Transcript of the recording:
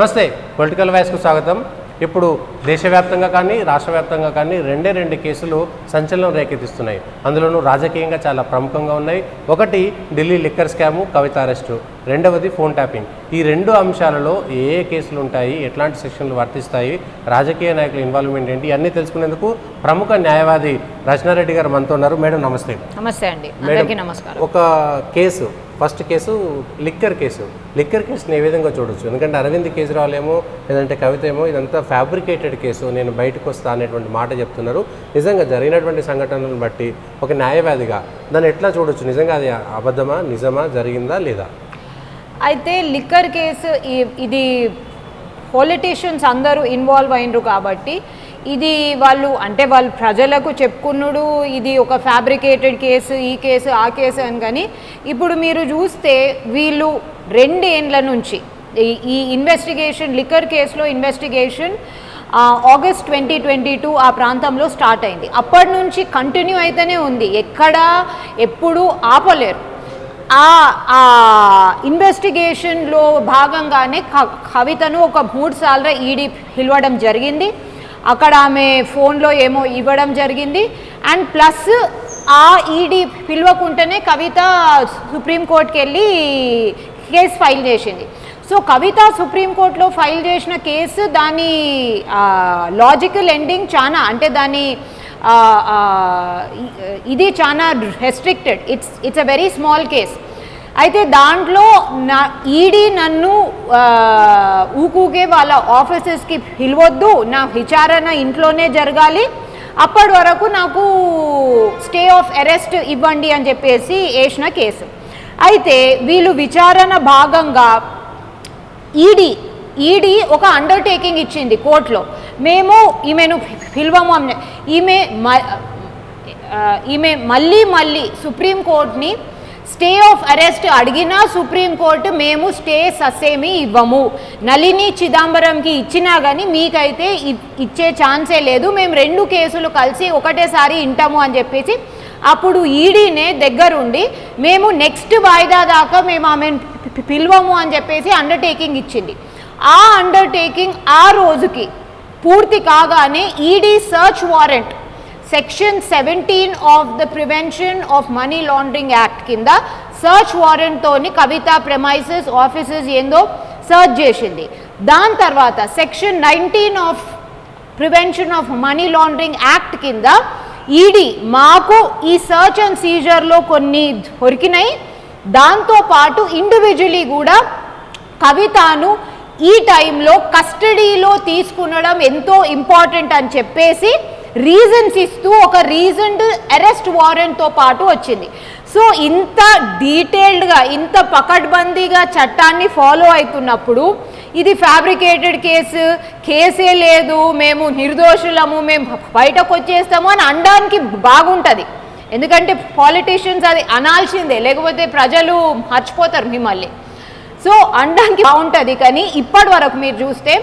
నమస్తే పొలిటికల్ వాయిస్కు స్వాగతం. ఇప్పుడు దేశవ్యాప్తంగా కానీ రాష్ట్ర వ్యాప్తంగా కానీ రెండు కేసులు సంచలనం రేకెత్తిస్తున్నాయి. అందులోనూ రాజకీయంగా చాలా ప్రముఖంగా ఉన్నాయి. ఒకటి ఢిల్లీ లిక్కర్ స్కాము, కవిత అరెస్టు, రెండవది ఫోన్ ట్యాపింగ్. ఈ రెండు అంశాలలో ఏ కేసులు ఉంటాయి, ఎట్లాంటి సెక్షన్లు వర్తిస్తాయి, రాజకీయ నాయకుల ఇన్వాల్వ్మెంట్ ఏంటి, అన్నీ తెలుసుకునేందుకు ప్రముఖ న్యాయవాది రచనారెడ్డి గారు మనతో ఉన్నారు. మేడం నమస్తే. నమస్తే అండి, అందరికీ నమస్కారం. ఒక case, first case liquor case. Liquor కేసుని ఏ విధంగా చూడొచ్చు? ఎందుకంటే అరవింద్ కేజ్రీవాల్ ఏమో లేదంటే కవిత ఏమో ఇదంతా ఫ్యాబ్రికేటెడ్ కేసు, నేను బయటకు వస్తా అనేటువంటి మాట చెప్తున్నారు. నిజంగా జరిగినటువంటి సంఘటనలను బట్టి ఒక న్యాయవాదిగా దాన్ని ఎట్లా చూడొచ్చు? నిజంగా అది అబద్ధమా, నిజమా, జరిగిందా లేదా? అయితే లిక్కర్ కేసు ఇది పొలిటీషియన్స్ అందరూ ఇన్వాల్వ్ అయినరు కాబట్టి ఇది వాళ్ళు ప్రజలకు చెప్పుకున్నాడు ఇది ఒక ఫ్యాబ్రికేటెడ్ కేసు, ఈ కేసు ఆ కేసు అని. కానీ ఇప్పుడు మీరు చూస్తే వీళ్ళు 2 ఏండ్ల నుంచి ఈ ఇన్వెస్టిగేషన్, లిక్కర్ కేసులో ఇన్వెస్టిగేషన్ ఆగస్ట్ 2022 ఆ ప్రాంతంలో స్టార్ట్ అయింది. అప్పటి నుంచి కంటిన్యూ అయితేనే ఉంది, ఎప్పుడు ఆపలేరు. ఆ ఇన్వెస్టిగేషన్లో భాగంగానే కవితను ఒక 3 సార్లు ఈడీ పిలవడం జరిగింది. అక్కడ ఆమె ఫోన్లో ఏమో ఇవ్వడం జరిగింది. అండ్ ప్లస్ ఆ ఈడీ పిలవకుంటేనే కవిత సుప్రీంకోర్టుకి వెళ్ళి కేసు ఫైల్ చేసింది. సో కవిత సుప్రీంకోర్టులో ఫైల్ చేసిన కేసు దాని లాజికల్ ఎండింగ్ చాలా, దాని ఇది చాలా restricted. It's a very small case. అయితే దాంట్లో ఈడీ నన్ను ఊకూకే వాళ్ళ ఆఫీసెస్కి పిలవద్దు, నా విచారణ ఇంట్లోనే జరగాలి, అప్పటి వరకు నాకు స్టే ఆఫ్ అరెస్ట్ ఇవ్వండి అని చెప్పేసి వేసిన కేసు. అయితే వీళ్ళు విచారణ భాగంగా ఈడీ ఒక అండర్టేకింగ్ ఇచ్చింది కోర్టులో. మేము ఈమెను పిలవము, ఈమె మళ్ళీ సుప్రీంకోర్టుని స్టే ఆఫ్ అరెస్ట్ అడిగినా సుప్రీంకోర్టు మేము స్టే ససేమీ ఇవ్వము, నళిని చిదంబరంకి ఇచ్చినా కానీ మీకైతే ఇచ్చే ఛాన్సే లేదు, మేము 2 కేసులు కలిసి ఒకటేసారి ఇంటాము అని చెప్పేసి అప్పుడు ఈడీనే దగ్గరుండి మేము నెక్స్ట్ వాయిదా దాకా మేము ఆమెను పిలవము అని చెప్పేసి అండర్టేకింగ్ ఇచ్చింది. ఆ అండర్టేకింగ్ ఆ రోజుకి పూర్తి కాగానే ED search warrant section 17 of the prevention of money laundering act కింద సర్చ్ వారెంట్తోని కవిత ప్రెమైసెస్, ఆఫీసెస్ ఏందో సర్చ్ చేసింది. దాని తర్వాత section 19 of prevention of money laundering act కింద ఈడీ మాకు ఈ సర్చ్ అండ్ సీజర్లో కొన్ని దొరికినాయి, దాంతోపాటు ఇండివిజువలీ కూడా కవితను ఈ టైంలో కస్టడీలో తీసుకునడం ఎంతో ఇంపార్టెంట్ అని చెప్పేసి రీజన్స్ ఇస్తూ ఒక రీజన్డ్ అరెస్ట్ వారెంట్తో పాటు వచ్చింది. సో ఇంత డీటెయిల్డ్గా, ఇంత పకడ్బందీగా చట్టాన్ని ఫాలో అవుతున్నప్పుడు ఇది ఫ్యాబ్రికేటెడ్ కేసే లేదు, మేము నిర్దోషులము, మేము బయటకు వచ్చేస్తాము అని అనడానికి బాగుంటుంది. ఎందుకంటే పాలిటీషియన్స్ అది అనాల్సిందే, లేకపోతే ప్రజలు మర్చిపోతారు మిమ్మల్ని. సో అనడానికి బాగుంటుంది. కానీ ఇప్పటి వరకు మీరు చూస్తే